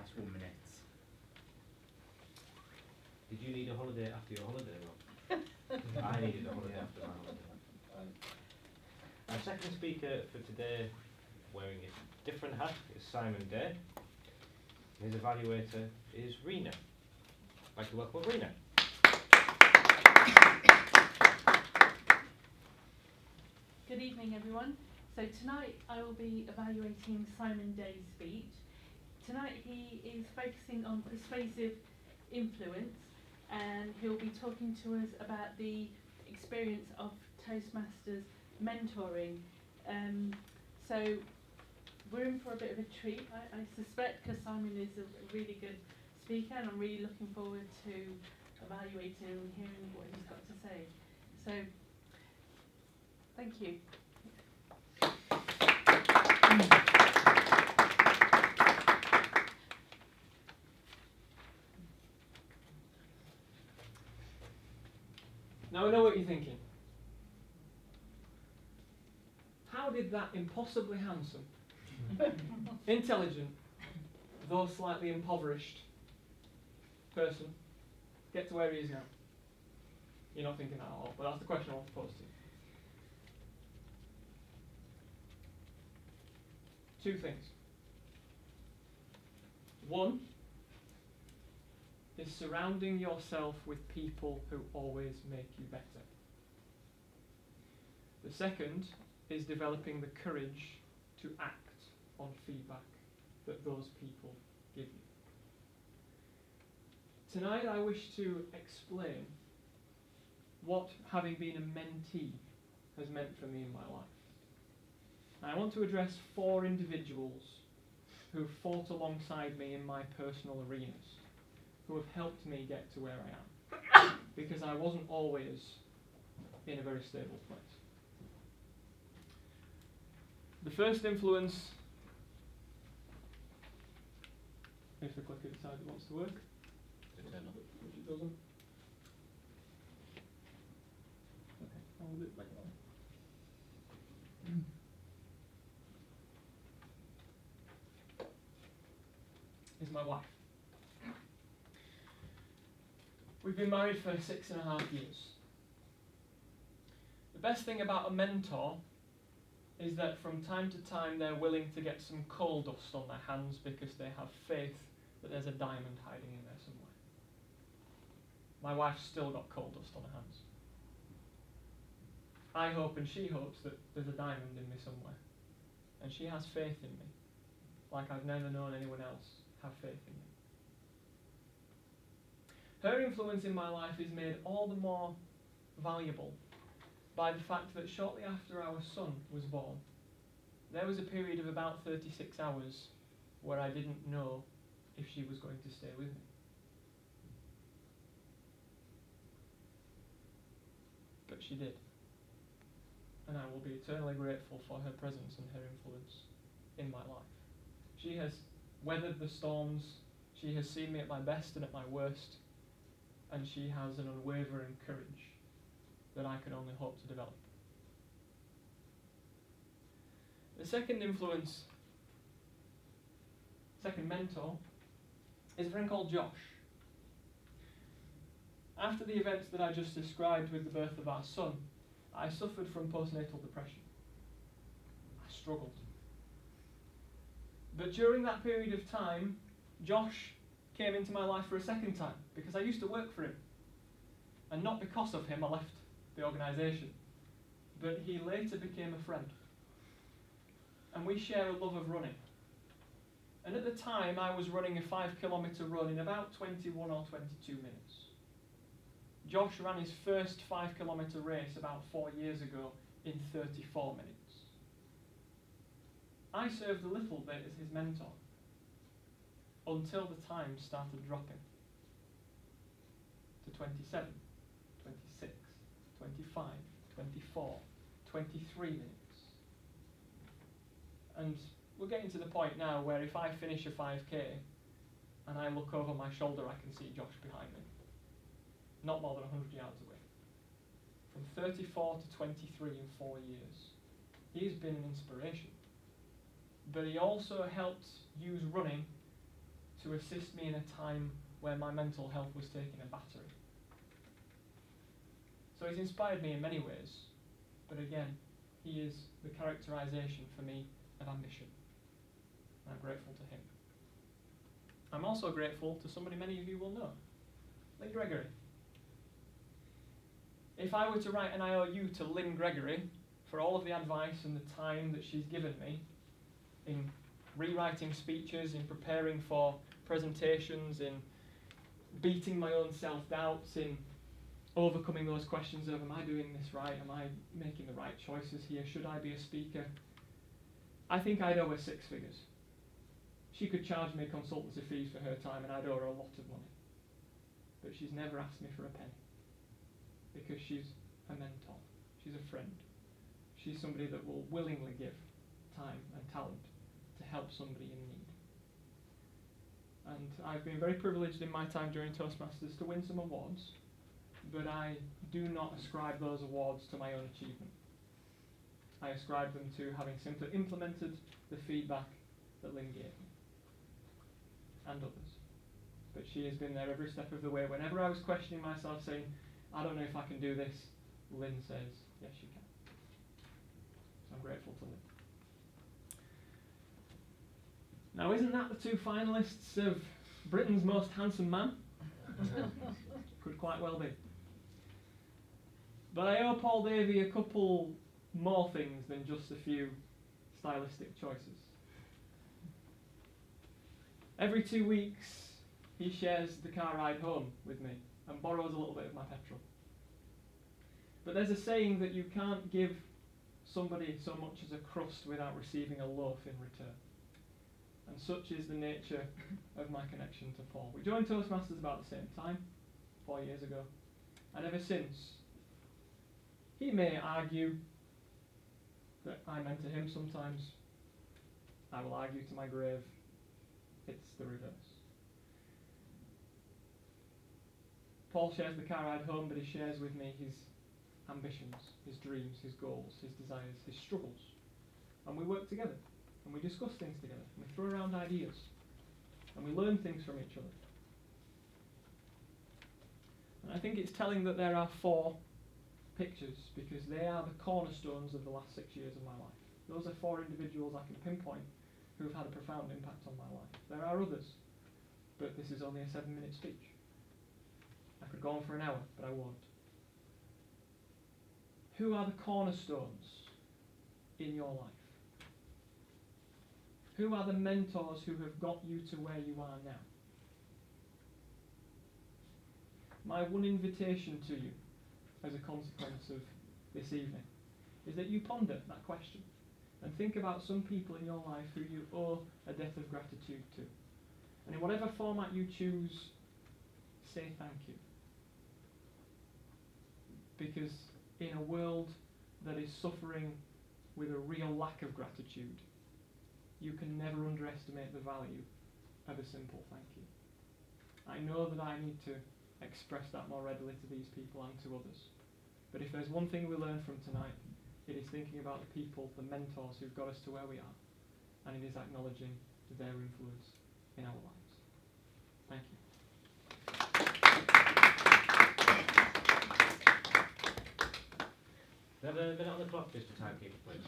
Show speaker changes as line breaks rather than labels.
That's 1 minute. Did you need a holiday after your holiday, Rob? I needed a holiday after my holiday. Our second speaker for today, wearing a different hat, is Simon Day. His evaluator is Rena. I'd like to welcome Rena.
Good evening, everyone. So tonight I will be evaluating Simon Day's speech. Tonight he is focusing on persuasive influence, and he'll be talking to us about the experience of Toastmasters mentoring. So we're in for a bit of a treat, I suspect, because Simon is a really good speaker, and I'm really looking forward to evaluating him and hearing what he's got to say. So, thank you.
Now I know what you're thinking. How did that impossibly handsome, intelligent, though slightly impoverished person get to where he is now? You're not thinking that at all, but that's the question I want to pose to you. Two things. One is surrounding yourself with people who always make you better. The second is developing the courage to act on feedback that those people give you. Tonight I wish to explain what having been a mentee has meant for me in my life. I want to address 4 individuals who fought alongside me in my personal arenas, who have helped me get to where I am, because I wasn't always in a very stable place. The first influence, if the clicker decides it wants to work, which it doesn't. Okay, I'll do it like that. Is my wife. We've been married for 6.5 years. The best thing about a mentor is that from time to time they're willing to get some coal dust on their hands because they have faith that there's a diamond hiding in there somewhere. My wife's still got coal dust on her hands. I hope and she hopes that there's a diamond in me somewhere. And she has faith in me, like I've never known anyone else have faith in me. Her influence in my life is made all the more valuable by the fact that shortly after our son was born, there was a period of about 36 hours where I didn't know if she was going to stay with me. But she did. And I will be eternally grateful for her presence and her influence in my life. She has weathered the storms, she has seen me at my best and at my worst, and she has an unwavering courage that I can only hope to develop. The second influence, second mentor, is a friend called Josh. After the events that I just described with the birth of our son, I suffered from postnatal depression. I struggled. But during that period of time, Josh came into my life for a second time because I used to work for him. And not because of him I left the organisation, but he later became a friend. And we share a love of running. And at the time I was running a 5-kilometre run in about 21 or 22 minutes. Josh ran his first 5-kilometre race about 4 years ago in 34 minutes. I served a little bit as his mentor until the time started dropping to 27, 26, 25, 24, 23 minutes. And we're getting to the point now where if I finish a 5k and I look over my shoulder, I can see Josh behind me, not more than 100 yards away. From 34 to 23 in 4 years. He's been an inspiration. But he also helped use running to assist me in a time where my mental health was taking a battering. So he's inspired me in many ways, but again, he is the characterisation for me of ambition. And I'm grateful to him. I'm also grateful to somebody many of you will know, Lynn Gregory. If I were to write an IOU to Lynn Gregory for all of the advice and the time that she's given me in rewriting speeches, in preparing for presentations, in beating my own self-doubts, in overcoming those questions of, am I doing this right? Am I making the right choices here? Should I be a speaker? I think I'd owe her 6 figures. She could charge me consultancy fees for her time and I'd owe her a lot of money. But she's never asked me for a penny. Because she's a mentor. She's a friend. She's somebody that will willingly give time and talent to help somebody in need. And I've been very privileged in my time during Toastmasters to win some awards, but I do not ascribe those awards to my own achievement. I ascribe them to having simply implemented the feedback that Lynn gave me, and others. But she has been there every step of the way. Whenever I was questioning myself, saying, I don't know if I can do this, Lynn says, yes you can. So I'm grateful to Lynn. Now, isn't that the 2 finalists of Britain's Most Handsome Man? Could quite well be. But I owe Paul Davey a couple more things than just a few stylistic choices. Every 2 weeks, he shares the car ride home with me and borrows a little bit of my petrol. But there's a saying that you can't give somebody so much as a crust without receiving a loaf in return. And such is the nature of my connection to Paul. We joined Toastmasters about the same time, 4 years ago. And ever since, he may argue that I mentor him sometimes. I will argue to my grave, it's the reverse. Paul shares the car ride home, but he shares with me his ambitions, his dreams, his goals, his desires, his struggles. And we work together. And we discuss things together, and we throw around ideas, and we learn things from each other. And I think it's telling that there are 4 pictures, because they are the cornerstones of the last 6 years of my life. Those are 4 individuals I can pinpoint who have had a profound impact on my life. There are others, but this is only a 7-minute speech. I could go on for an hour, but I won't. Who are the cornerstones in your life? Who are the mentors who have got you to where you are now? My one invitation to you, as a consequence of this evening, is that you ponder that question and think about some people in your life who you owe a debt of gratitude to. And in whatever format you choose, say thank you. Because in a world that is suffering with a real lack of gratitude, you can never underestimate the value of a simple thank you. I know that I need to express that more readily to these people and to others. But if there's one thing we learn from tonight, it is thinking about the people, the mentors who've got us to where we are, and it is acknowledging their influence in our lives. Thank you.
We have a minute on the clock just to timekeep, please.